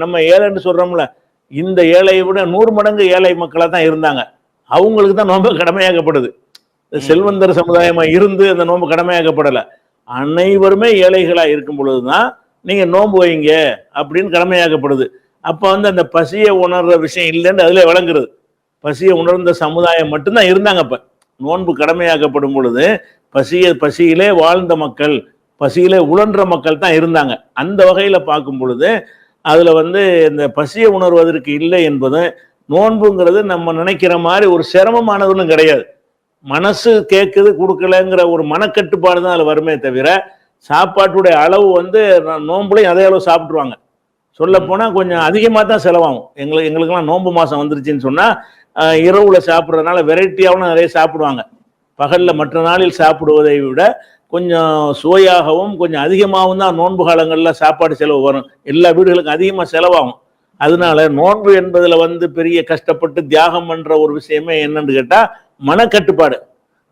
நம்ம ஏழைன்னு சொல்றோம்ல, இந்த ஏழையை விட 100 மடங்கு ஏழை மக்களா தான் இருந்தாங்க. அவங்களுக்கு தான் நோன்பு கடமையாக்கப்படுது. செல்வந்தர் சமுதாயமா இருந்து அந்த நோன்பு கடமையாக்கப்படல. அனைவருமே ஏழைகளா இருக்கும் பொழுதுதான் நீங்க நோன்பு வைங்க அப்படின்னு கடமையாக்கப்படுது. அப்ப அந்த பசியை உணர்ற விஷயம் இல்லைன்னு அதுல விளங்குறது. பசியை உணர்ந்த சமுதாயம் மட்டும்தான் இருந்தாங்க. அப்ப நோன்பு கடமையாக்கப்படும் பொழுது பசியிலே வாழ்ந்த மக்கள், பசியிலே உழன்ற மக்கள் தான் இருந்தாங்க. அந்த வகையில பார்க்கும் பொழுது அதுல இந்த பசியை உணர்வதற்கு இல்லை என்பது, நோன்புங்கிறது நம்ம நினைக்கிற மாதிரி ஒரு சிரமமானதுன்னு கிடையாது. மனசு கேட்குது கொடுக்கலங்கிற ஒரு மனக்கட்டுப்பாடு தான் அதுல வருமே தவிர, சாப்பாட்டுடைய அளவு நோன்புலையும் அதே அளவு சாப்பிட்டுருவாங்க. சொல்ல போனா கொஞ்சம் அதிகமா தான் செலவாகும். எங்களுக்கெல்லாம் நோன்பு மாசம் வந்துருச்சுன்னு சொன்னா இரவுல சாப்பிட்றதுனால வெரைட்டியாகவும் நிறைய சாப்பிடுவாங்க. பகல்ல மற்ற நாளில் சாப்பிடுவதை விட கொஞ்சம் சுவையாகவும் கொஞ்சம் அதிகமாகவும் தான் நோன்பு காலங்களில் சாப்பாடு செலவு வரும். எல்லா வீடுகளுக்கும் அதிகமாக செலவாகும். அதனால நோன்பு என்பதுல பெரிய கஷ்டப்பட்டு தியாகம் பண்ற ஒரு விஷயமே என்னன்னு கேட்டா மனக்கட்டுப்பாடு.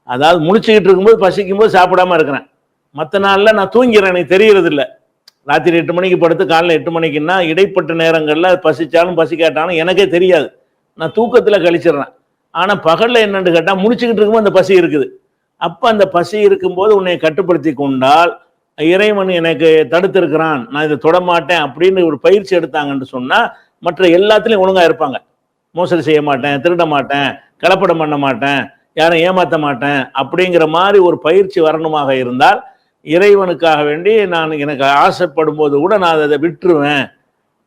அதாவது முழிச்சுக்கிட்டு இருக்கும்போது பசிக்கும் போது சாப்பிடாம இருக்கிறேன், மற்ற நாள்ல நான் தூங்கிறேன், எனக்கு தெரியறது இல்லை. ராத்திரி 8 மணிக்கு படுத்து காலைல 8 மணிக்குன்னா இடைப்பட்ட நேரங்கள்ல பசிச்சாலும் பசிக்காட்டாலும் எனக்கே தெரியாது, நான் தூக்கத்துல கழிச்சிடுறேன். ஆனா பகல்ல என்னன்னு கேட்டா முழிச்சுக்கிட்டு இருக்கும்போது அந்த பசி இருக்குது. அப்ப அந்த பசி இருக்கும்போது உன்னை கட்டுப்படுத்தி கொண்டால், இறைவன் எனக்கு தடுத்திருக்கிறான், நான் இதை தொடமாட்டேன் அப்படின்னு ஒரு பயிற்சி எடுத்தாங்கன்னு சொன்னா மற்ற எல்லாத்துலயும் ஒழுங்கா இருப்பாங்க. மோசடி செய்ய மாட்டேன், திருட மாட்டேன், கலப்படம் பண்ண மாட்டேன், யாரும் ஏமாத்த மாட்டேன் அப்படிங்கிற மாதிரி ஒரு பயிற்சி வரணுமாக இருந்தால், இறைவனுக்காக வேண்டி எனக்கு ஆசைப்படும் போது கூட நான் அதை விட்டுருவேன்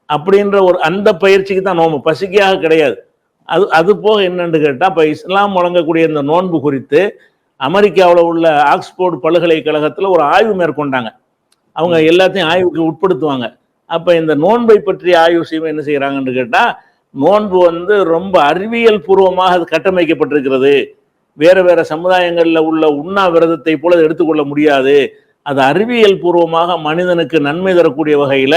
அப்படின்ற ஒரு அந்த பயிற்சிக்கு தான் நோன்பு, பசிக்காக கிடையாது. அது போக என்னன்னு கேட்டா, இப்ப இஸ்லாம் வழங்கக்கூடிய இந்த நோன்பு குறித்து அமெரிக்காவில் உள்ள ஆக்ஸ்போர்டு பல்கலைக்கழகத்தில் ஒரு ஆய்வு மேற்கொண்டாங்க. அவங்க எல்லாத்தையும் ஆய்வுக்கு உட்படுத்துவாங்க. அப்ப இந்த நோன்பை பற்றி ஆய்வு செய்ய என்ன செய்யறாங்கன்னு கேட்டா, நோன்பு ரொம்ப அறிவியல் பூர்வமாக அது கட்டமைக்கப்பட்டிருக்கிறது. வேற வேற சமுதாயங்கள்ல உள்ள உண்ணாவிரதத்தை போல எடுத்துக்கொள்ள முடியாது. அது அறிவியல் பூர்வமாக மனிதனுக்கு நன்மை தரக்கூடிய வகையில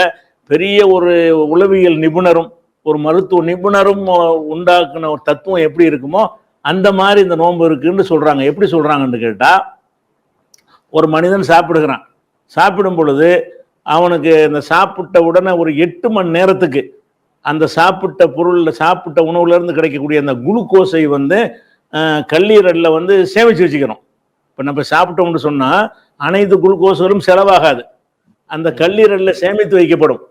பெரிய ஒரு உளவியல் நிபுணரும் ஒரு மருத்துவ நிபுணரும் உண்டாக்குன ஒரு தத்துவம் எப்படி இருக்குமோ அந்த மாதிரி இந்த நோன்பு இருக்குன்னு சொல்றாங்க. எப்படி சொல்றாங்கன்னு கேட்டா, ஒரு மனிதன் சாப்பிடுகிறான், சாப்பிடும் பொழுது அவனுக்கு இந்த சாப்பிட்ட உடனே ஒரு 8 மணி நேரத்துக்கு அந்த சாப்பிட்ட பொருள்ல சாப்பிட்ட உணவுல இருந்து கிடைக்கக்கூடிய அந்த குளுக்கோஸை கல்லீரல்ல சேமிச்சு வச்சுக்கிறோம். இப்ப நம்ம சாப்பிட்டோம்னு சொன்னா அனைத்து குளுக்கோஸ்களும் செலவாகாது, அந்த கல்லீரல்ல சேமித்து வைக்கப்படும்.